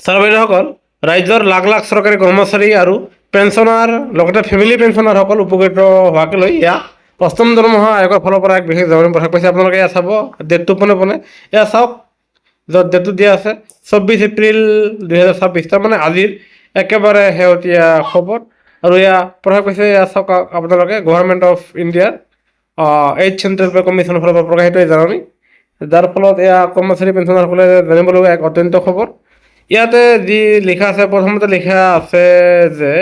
Sir বাইদেউসকল, ৰাজ্যৰ লাখ লাখ চৰকাৰী কৰ্মচাৰী আৰু পেঞ্চনাৰ লগতে ফেমিলি পেঞ্চনাৰসকল উপকৃত হোৱাকে লৈ এয়া অষ্টম দৰমহা আয়োগৰ ফালৰ পৰা এক বিশেষ জাননী প্ৰকাশ পাইছে। আপোনালোকে এয়া চাব, ডেটটো পোনে পোনে এয়া চাওক, য'ত ডেটটো দিয়া আছে 24 এপ্ৰিল 2026, তাৰমানে আজিৰ একেবাৰে শেহতীয়া খবৰ। আৰু এয়া প্ৰকাশ পাইছে, এয়া চাওক আপোনালোকে, গভৰ্ণমেণ্ট অফ ইণ্ডিয়াৰ 8th চেণ্ট্ৰেল পে' কমিশ্যনৰ ফালৰ পৰা প্ৰকাশিত এই জাননী, যাৰ ফলত এয়া কৰ্মচাৰী পেঞ্চনাৰসকলে জানিবলগীয়া এক অত্যন্ত খবৰ। ইয়াতে যি লিখা আছে, প্ৰথমতে লিখা আছে যে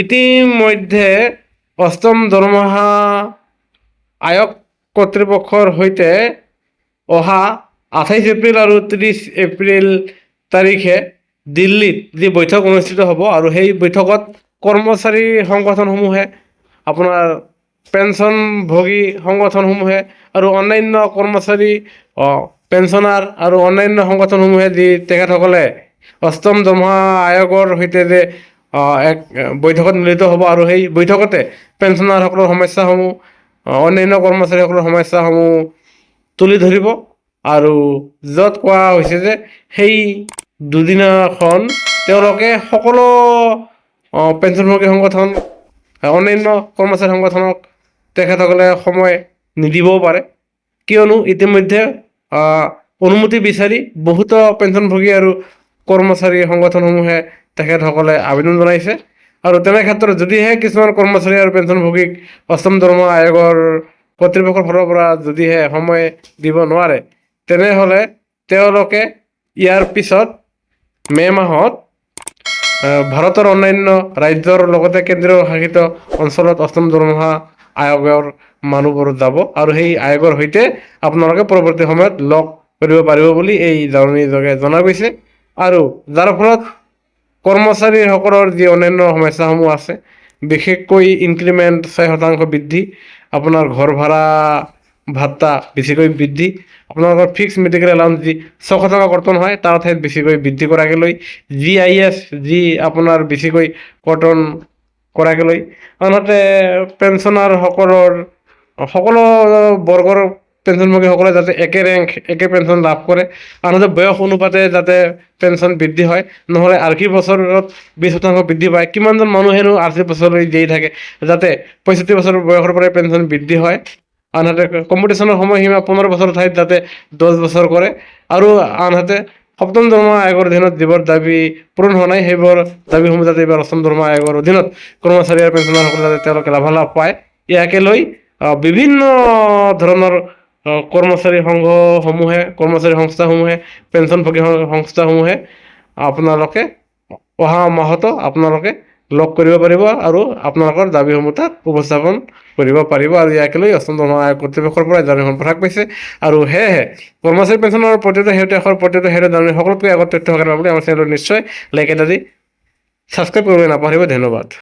ইতিমধ্যে অষ্টম দৰমহা আয়োগ কৰ্তৃপক্ষৰ সৈতে অহা 28 এপ্ৰিল আৰু 30 এপ্ৰিল তাৰিখে দিল্লীত যি বৈঠক অনুষ্ঠিত হ'ব, আৰু সেই বৈঠকত কৰ্মচাৰী সংগঠনসমূহে, আপোনাৰ পেঞ্চনভোগী সংগঠনসমূহে আৰু অন্যান্য কৰ্মচাৰী পেঞ্চনাৰ আৰু অন্যান্য সংগঠনসমূহে যি তেখেতসকলে অষ্টম দৰমহা আয়োগৰ সৈতে যে এক বৈঠকত মিলিত হ'ব, আৰু সেই বৈঠকতে পেঞ্চনাৰসকলৰ সমস্যাসমূহ, অন্যান্য কৰ্মচাৰীসকলৰ সমস্যাসমূহ তুলি ধৰিব। আৰু য'ত কোৱা হৈছে যে সেই দুদিনাখন তেওঁলোকে সকলো পেঞ্চনভোগী সংগঠন, অন্যান্য কৰ্মচাৰী সংগঠনক তেখেতসকলে সময় নিদিবও পাৰে, কিয়নো ইতিমধ্যে অনুমতি বিচাৰি বহুতো পেঞ্চনভোগী আৰু কৰ্মচাৰী সংগঠনসমূহে তেখেতসকলে আবেদন জনাইছে। আৰু তেনে ক্ষেত্ৰত যদিহে কিছুমান কৰ্মচাৰী আৰু পেঞ্চনভোগীক অষ্টম দৰমহা আয়োগৰ কৰ্তৃপক্ষৰ ফালৰ পৰা যদিহে সময় দিব নোৱাৰে, তেনেহ'লে তেওঁলোকে ইয়াৰ পিছত মে' মাহত ভাৰতৰ অন্যান্য ৰাজ্যৰ লগতে কেন্দ্ৰীয় শাসিত অঞ্চলত অষ্টম দৰমহা আয়োগৰ মানুহবোৰ যাব, আৰু সেই আয়োগৰ সৈতে আপোনালোকে পৰৱৰ্তী সময়ত লগ কৰিব পাৰিব বুলি এই জাননীৰ যোগে জনা গৈছে। আৰু যাৰ ফলত কৰ্মচাৰীসকলৰ যি অন্যান্য সমস্যাসমূহ আছে, বিশেষকৈ ইনক্ৰিমেণ্ট 6% বৃদ্ধি, আপোনাৰ ঘৰ ভাড়া ভাত্তা বেছিকৈ বৃদ্ধি, আপোনালোকৰ ফিক্স মেডিকেল এলাউন্স যি 600 টকা কৰ্তন হয়, তাৰ ঠাইত বেছিকৈ বৃদ্ধি কৰাকে লৈ, GIS যি আপোনাৰ বেছিকৈ কৰ্তন কৰাকে লৈ, আনহাতে পেঞ্চনাৰসকলৰ সকলো বৰ্গৰ পেঞ্চনভোগীসকলে যাতে একে ৰেংক, একে পেঞ্চন লাভ কৰে, আনহাতে বয়স অনুপাতে যাতে পেঞ্চন বৃদ্ধি হয়, নহ'লে আৰ্শী বছৰত 20% বৃদ্ধি পায়। কিমানজন মানুহেনো 80 বছৰলৈ জীয়াই থাকে, যাতে 65 বছৰ বয়সৰ পৰাই পেঞ্চন বৃদ্ধি হয়। আনহাতে কম্পিটিশ্যনৰ সময়সীমা 15 বছৰৰ ঠাইত যাতে 10 বছৰ কৰে। আৰু আনহাতে সপ্তম দৰমহা আয়োগৰ অধীনত যিবোৰ দাবী পূৰণ হোৱা নাই, সেইবোৰ দাবীসমূহ যাতে এইবাৰ অষ্টম দৰমহা আয়োগৰ অধীনত কৰ্মচাৰী আৰু পেঞ্চনাৰসকলে যাতে তেওঁলোকে লাভালাভ পায়, ইয়াকে লৈ বিভিন্ন ধৰণৰ কৰ্মচাৰী সংঘসমূহে, কৰ্মচাৰী সংস্থাসমূহে, পেঞ্চনভোগী সংস্থাসমূহে আপোনালোকে অহা মাহতো আপোনালোকে লগ কৰিব পাৰিব আৰু আপোনালোকৰ দাবীসমূহ তাত উপস্থাপন কৰিব পাৰিব। আৰু ইয়াকে লৈ অষ্টম দৰমহা আয়োগ কৰ্তৃপক্ষৰ পৰা জাননীখন প্ৰকাশ পাইছে। আৰু সেয়েহে কৰ্মচাৰী পেঞ্চনৰ প্ৰতিটো শেহতীয়া জাননী সকলোতকৈ আগত তথ্য পাবলৈ আমাৰ চেনেলটো নিশ্চয় লাইক এটা দি ছাবস্ক্ৰাইব কৰিবলৈ নাপাহৰিব। ধন্যবাদ।